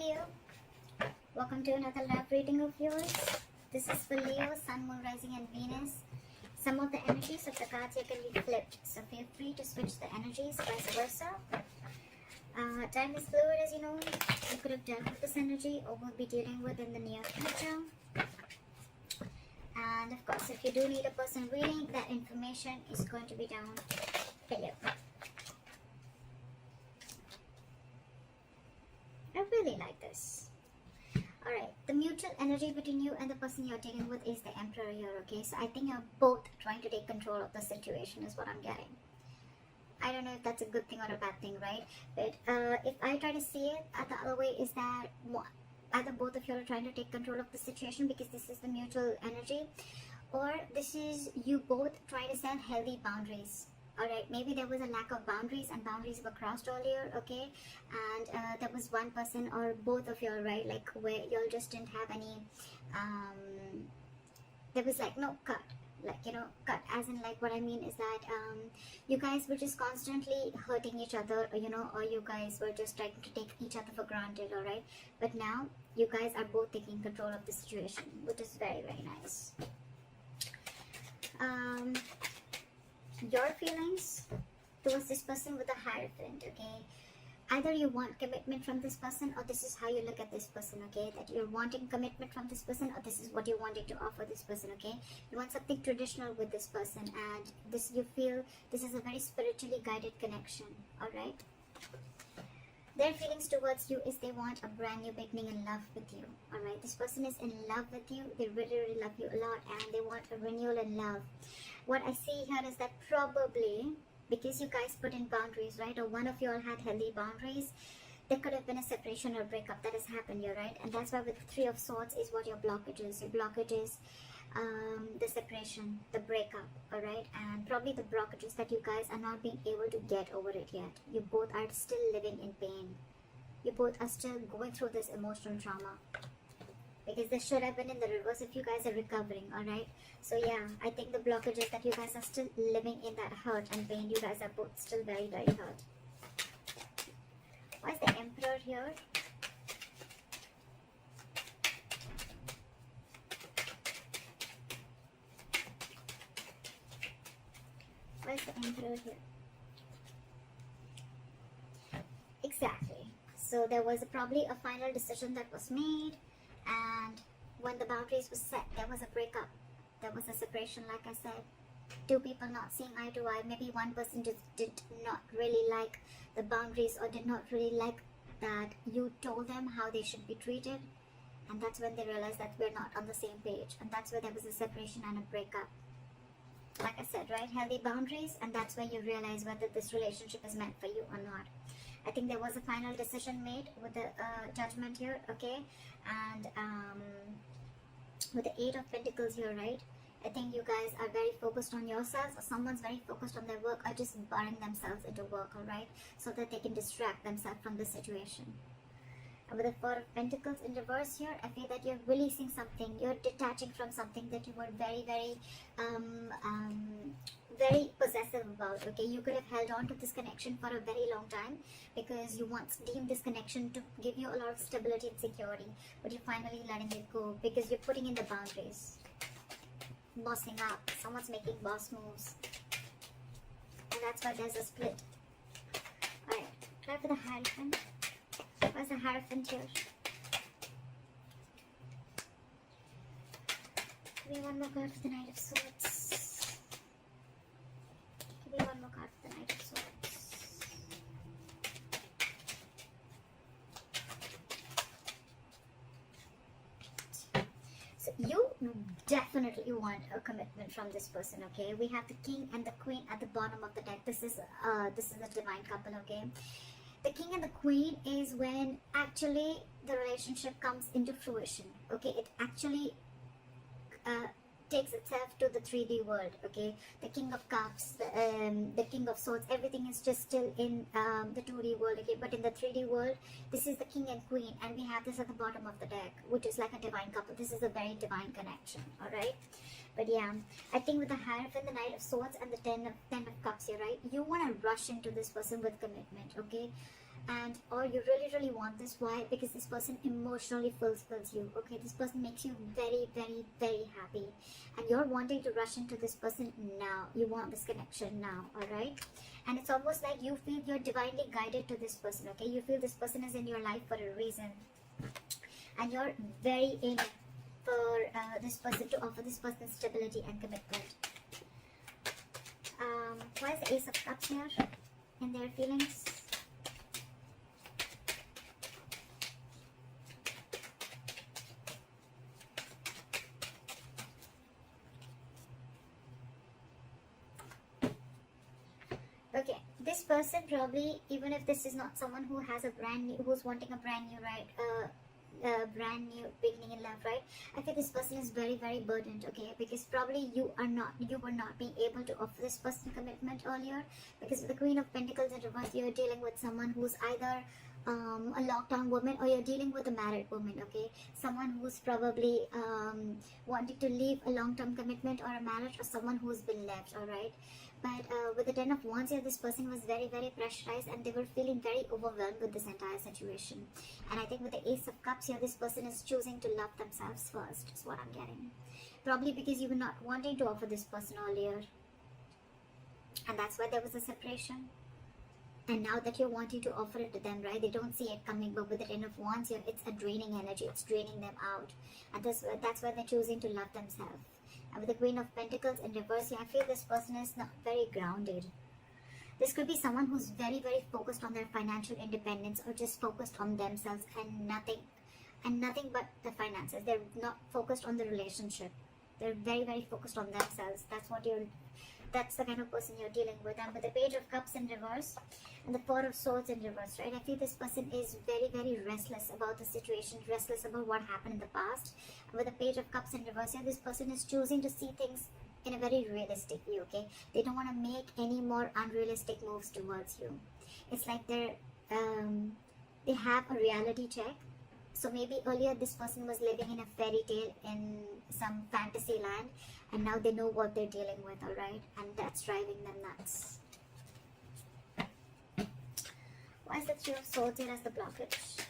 Leo, welcome to another love reading of yours. This is for Leo, Sun, Moon, Rising and Venus. Some of the energies of the cards here can be flipped, so feel free to switch the energies, vice versa. Time is fluid, as you know. You could have dealt with this energy or will be dealing with in the near future. And of course, if you do need a person reading, that information is going to be down below. I really like this. Alright, the mutual energy between you and the person you're dealing with is the Emperor here, okay? So I think you're both trying to take control of the situation is what I'm getting. I don't know if that's a good thing or a bad thing, right? But if I try to see it the other way, is that either both of you are trying to take control of the situation because this is the mutual energy, or this is you both trying to set healthy boundaries. Alright, maybe there was a lack of boundaries and boundaries were crossed earlier, okay? And there was one person or both of you, right? Like where y'all just didn't have any, there was like no cut. Like, you know, cut as in like what I mean is that you guys were just constantly hurting each other, or, you know, or you guys were just trying to take each other for granted, alright? But now you guys are both taking control of the situation, which is very, very nice. Your feelings towards this person with a Hierophant, okay? Either you want commitment from this person, or this is how you look at this person, okay? That you're wanting commitment from this person, or this is what you're wanting to offer this person, okay? You want something traditional with this person, and this, you feel this is a very spiritually guided connection, alright? Their feelings towards you is they want a brand new beginning in love with you, alright? This person is in love with you. They really, really love you a lot, and they want a renewal in love. What I see here is that probably because you guys put in boundaries, right, or one of you all had healthy boundaries, there could have been a separation or breakup that has happened here, right? And that's why with the Three of Swords is what your blockage is. Your blockage is the separation, the breakup, alright? And probably the blockages that you guys are not being able to get over it yet. You both are still living in pain. You both are still going through this emotional trauma. Because this should have been in the reverse if you guys are recovering, alright? So yeah, I think the blockages that you guys are still living in that hurt and pain. You guys are both still very, very hurt. Why is the Emperor here? Why is the Emperor here? Exactly. So there was probably a final decision that was made. And when the boundaries were set, there was a breakup. There was a separation, like I said. Two people not seeing eye to eye. Maybe one person just did not really like the boundaries, or did not really like that you told them how they should be treated. And that's when they realized that we're not on the same page. And that's where there was a separation and a breakup. Like I said, right? Healthy boundaries. And that's where you realize whether this relationship is meant for you or not. I think there was a final decision made with the judgment here, okay? And with the Eight of Pentacles here, right? I think you guys are very focused on yourselves, or someone's very focused on their work, or just burying themselves into work, alright? So that they can distract themselves from the situation. And with the Four of Pentacles in reverse here, I feel that you're releasing something. You're detaching from something that you were very, very, very possessive about, okay? You could have held on to this connection for a very long time because you once deemed this connection to give you a lot of stability and security, but you're finally letting it go because you're putting in the boundaries. Bossing up. Someone's making boss moves. And that's why there's a split. Alright, try for the Hierophant. Where's the Hierophant here? Give me one more card for the Knight of Swords. Give me one more card for the Knight of Swords. So you definitely want a commitment from this person, okay? We have the King and the Queen at the bottom of the deck. This is a divine couple, okay? The King and the Queen is when actually the relationship comes into fruition, okay? It actually takes itself to the 3D world, okay? The King of Cups, the King of Swords, everything is just still in the 2D world, okay? But in the 3D world, this is the King and Queen, and we have this at the bottom of the deck, which is like a divine couple. This is a very divine connection, alright? But yeah, I think with the Hierophant, the Knight of Swords, and the Ten of Cups here, right? You want to rush into this person with commitment, okay? and or you really want this. Why? Because this person emotionally fulfills you. Okay, this person makes you very happy, and you're wanting to rush into this person now. You want this connection now. All right, and it's almost like you feel you're divinely guided to this person. Okay, you feel this person is in your life for a reason, and you're very in for this person, to offer this person stability and commitment. Why is the Ace of Cups here in their feelings? Okay, this person probably, even if this is not someone who has a brand new, who's wanting a brand new, right, brand new beginning in love, right? I think this person is very burdened, okay, because probably you were not being able to offer this person commitment earlier, because with the Queen of Pentacles in reverse, you're dealing with someone who's either a lockdown woman, or you're dealing with a married woman, okay, someone who's probably wanting to leave a long-term commitment or a marriage, or someone who's been left. All right, but with the Ten of Wands here, this person was very pressurized, and they were feeling very overwhelmed with this entire situation. And I think with the Ace of Cups here, this person is choosing to love themselves first, is what I'm getting. Probably because you were not wanting to offer this person earlier, and that's why there was a separation. And now that you're wanting to offer it to them, right, they don't see it coming. But with the Ten of Wands here, it's a draining energy, it's draining them out, and that's why they're choosing to love themselves. And with the Queen of Pentacles in reverse here, I feel this person is not very grounded. This could be someone who's very focused on their financial independence, or just focused on themselves and nothing but the finances. They're not focused on the relationship. They're very focused on themselves. That's the kind of person you're dealing with. And with the Page of Cups in reverse and the Four of Swords in reverse, right, I feel this person is very restless about the situation, restless about what happened in the past. And with the Page of Cups in reverse here, this person is choosing to see things in a very realistic view, okay? They don't want to make any more unrealistic moves towards you. It's like they have a reality check. So maybe earlier this person was living in a fairy tale in some fantasy land, and now they know what they're dealing with, alright? And that's driving them nuts. Why is the Three of Swords here as the blockage?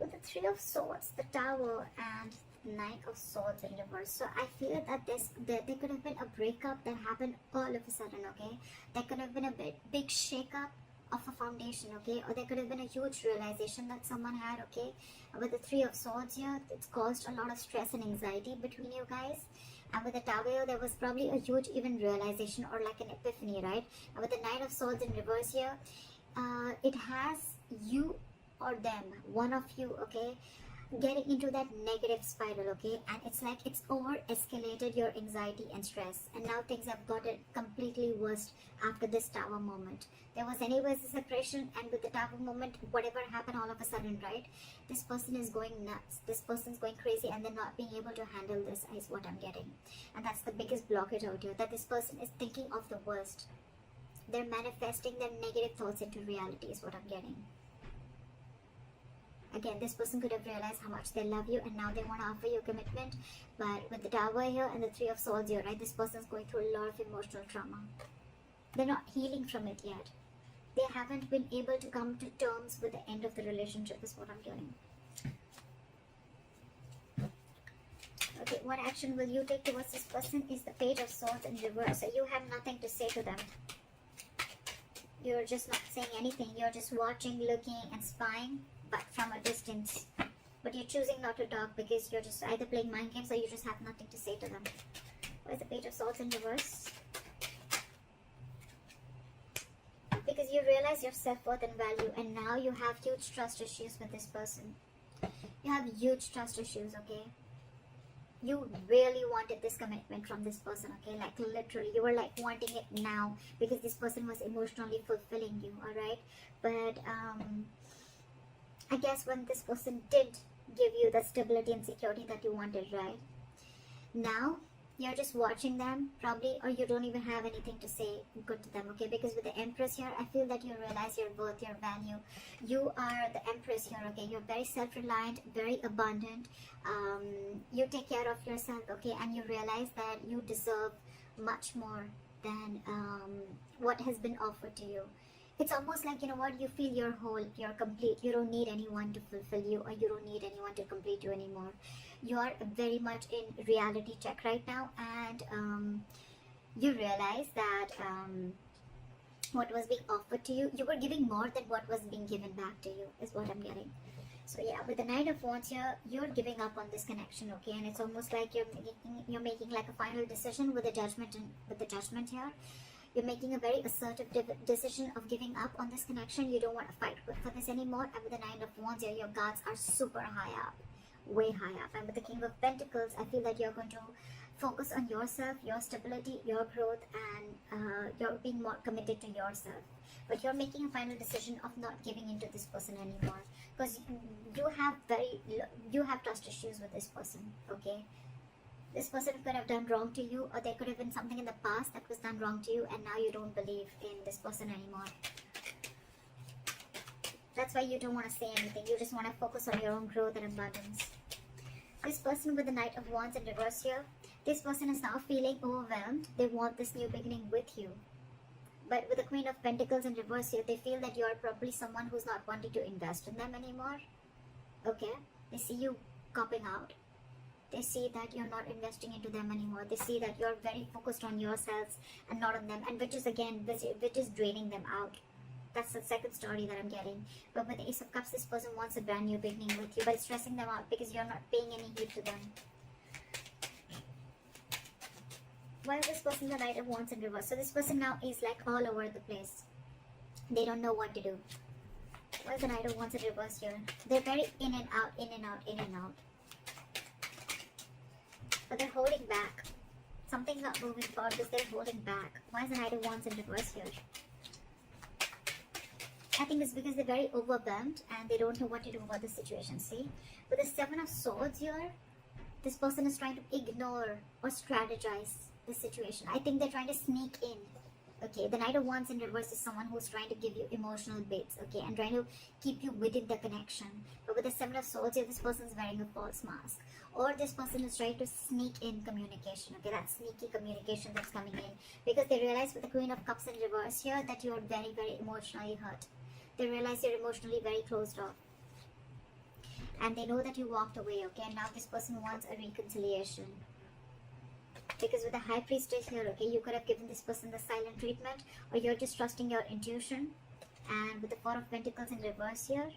With the Three of Swords, the Tower, and Knight of Swords in reverse. So I feel that there could have been a breakup that happened all of a sudden, okay? There could have been a big shake-up of a foundation, okay? Or there could have been a huge realization that someone had, okay? With the Three of Swords here, it's caused a lot of stress and anxiety between you guys. And with the Tower here, there was probably a huge even realization, or like an epiphany, right? And with the Knight of Swords in reverse here, it has you or them, one of you, okay, getting into that negative spiral, okay? And it's like it's over escalated your anxiety and stress, and now things have gotten completely worse after this Tower moment. There was anyways a separation, and with the Tower moment, whatever happened all of a sudden, right, this person is going nuts, this person's going crazy, and they're not being able to handle this, is what I'm getting. And that's the biggest blockage out here, that this person is thinking of the worst. They're manifesting their negative thoughts into reality, is what I'm getting. Again, this person could have realized how much they love you, and now they want to offer you commitment. But with the Tower here and the Three of Swords here, right, this person's going through a lot of emotional trauma. They're not healing from it yet. They haven't been able to come to terms with the end of the relationship, is what I'm getting. Okay, what action will you take towards this person is the Page of Swords in reverse. So you have nothing to say to them. You're just not saying anything. You're just watching, looking, and spying, but from a distance. But you're choosing not to talk because you're just either playing mind games, or you just have nothing to say to them. What is the Page of Swords in reverse? Because you realize your self-worth and value, and now you have huge trust issues with this person. You have huge trust issues, okay? You really wanted this commitment from this person, okay? Like literally, you were like wanting it now because this person was emotionally fulfilling you, alright? But I guess when this person did give you the stability and security that you wanted, right? Now, you're just watching them probably, or you don't even have anything to say good to them, okay? Because with the Empress here, I feel that you realize your worth, your value. You are the Empress here, okay? You're very self-reliant, very abundant. You take care of yourself, okay? And you realize that you deserve much more than what has been offered to you. It's almost like, you know what, you feel you're whole, you're complete. You don't need anyone to fulfill you, or you don't need anyone to complete you anymore. You are very much in reality check right now, and you realize that what was being offered to you, you were giving more than what was being given back to you, is what I'm getting. So yeah, with the Knight of Wands here, you're giving up on this connection, okay? And it's almost like you're making like a final decision with the Judgment, and with the Judgment here, you're making a very assertive decision of giving up on this connection. You don't want to fight for this anymore. And with the Nine of Wands here, your guards are super high up, way high up. And with the King of Pentacles, I feel that you're going to focus on yourself, your stability, your growth, and you're being more committed to yourself. But you're making a final decision of not giving into this person anymore, because you have trust issues with this person, okay? This person could have done wrong to you, or there could have been something in the past that was done wrong to you, and now you don't believe in this person anymore. That's why you don't want to say anything. You just want to focus on your own growth and abundance. This person with the Knight of Wands in reverse here, this person is now feeling overwhelmed. They want this new beginning with you. But with the Queen of Pentacles in reverse here, they feel that you are probably someone who's not wanting to invest in them anymore. Okay? They see you copping out. They see that you're not investing into them anymore. They see that you're very focused on yourselves and not on them, and which is again, which is draining them out. That's the second story that I'm getting. But with the Ace of Cups, this person wants a brand new beginning with you, but it's stressing them out because you're not paying any heed to them. Why is this person the Knight of Wands in reverse? So this person now is like all over the place. They don't know what to do. Why is the Knight of Wands in reverse here? They're very in and out, in and out, in and out. But they're holding back. Something's not moving forward because they're holding back. Why is the Knight of Wands in reverse here? I think it's because they're very overwhelmed and they don't know what to do about the situation. See? With the Seven of Swords here, this person is trying to ignore or strategize the situation. I think they're trying to sneak in. Okay, the Knight of Wands in reverse is someone who's trying to give you emotional bits, okay, and trying to keep you within the connection. But with the Seven of Swords here, this person is wearing a false mask. Or this person is trying to sneak in communication, okay, that sneaky communication that's coming in. Because they realize with the Queen of Cups in reverse here that you are very, very emotionally hurt. They realize you're emotionally very closed off. And they know that you walked away, okay, and now this person wants a reconciliation. Because with the High Priestess here, okay, you could have given this person the silent treatment, or you're just trusting your intuition. And with the Four of Pentacles in reverse here,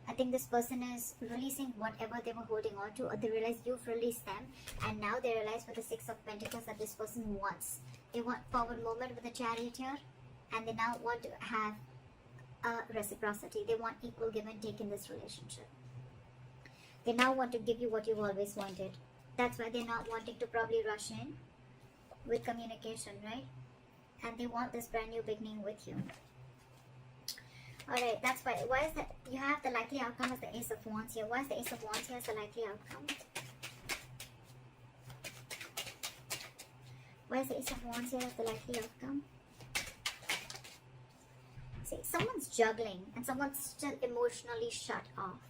I think this person is releasing whatever they were holding on to, or they realize you've released them, and now they realize with the Six of Pentacles that this person wants. They want forward movement with the Chariot here, and they now want to have a reciprocity. They want equal give and take in this relationship. They now want to give you what you've always wanted. That's why they're not wanting to probably rush in with communication, right? And they want this brand new beginning with you. Alright, that's why. Why is that? You have the likely outcome as the Ace of Wands here. Why is the Ace of Wands here as the likely outcome? Why is the Ace of Wands here as the likely outcome? See, someone's juggling and someone's still emotionally shut off.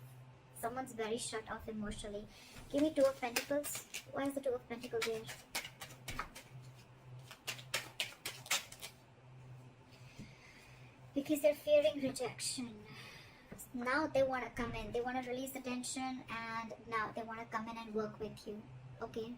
Someone's very shut off emotionally. Give me Two of Pentacles. Why is the Two of Pentacles here? Because they're fearing rejection. Now they want to come in. They want to release the tension, and now they want to come in and work with you. Okay?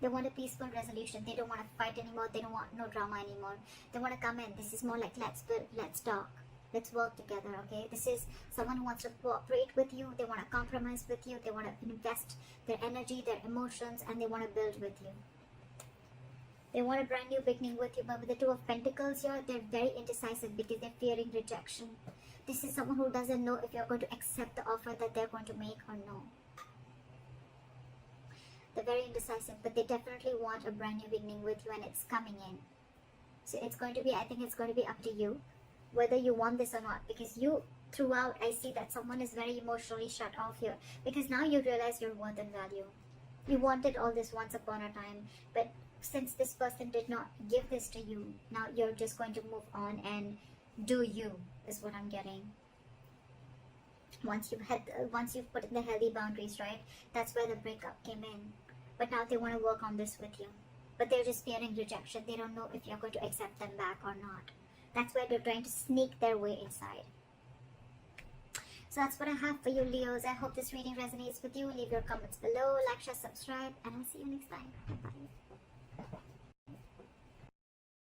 They want a peaceful resolution. They don't want to fight anymore. They don't want no drama anymore. They want to come in. This is more like let's build, let's talk. Let's work together, okay? This is someone who wants to cooperate with you. They want to compromise with you. They want to invest their energy, their emotions, and they want to build with you. They want a brand new beginning with you. But with the Two of Pentacles here, they're very indecisive because they're fearing rejection. This is someone who doesn't know if you're going to accept the offer that they're going to make or no. They're very indecisive, but they definitely want a brand new beginning with you, and it's coming in. So it's going to be, I think it's going to be up to you whether you want this or not, because you throughout I see that someone is very emotionally shut off here, because now you realize your worth and value. You wanted all this once upon a time, but since this person did not give this to you, now you're just going to move on and do you, is what I'm getting. Once you've put in the healthy boundaries, right? That's where the breakup came in. But now they want to work on this with you. But they're just fearing rejection. They don't know if you're going to accept them back or not. That's why they're trying to sneak their way inside. So that's what I have for you, Leos. I hope this reading resonates with you. Leave your comments below, like, share, subscribe, and I'll see you next time. Bye.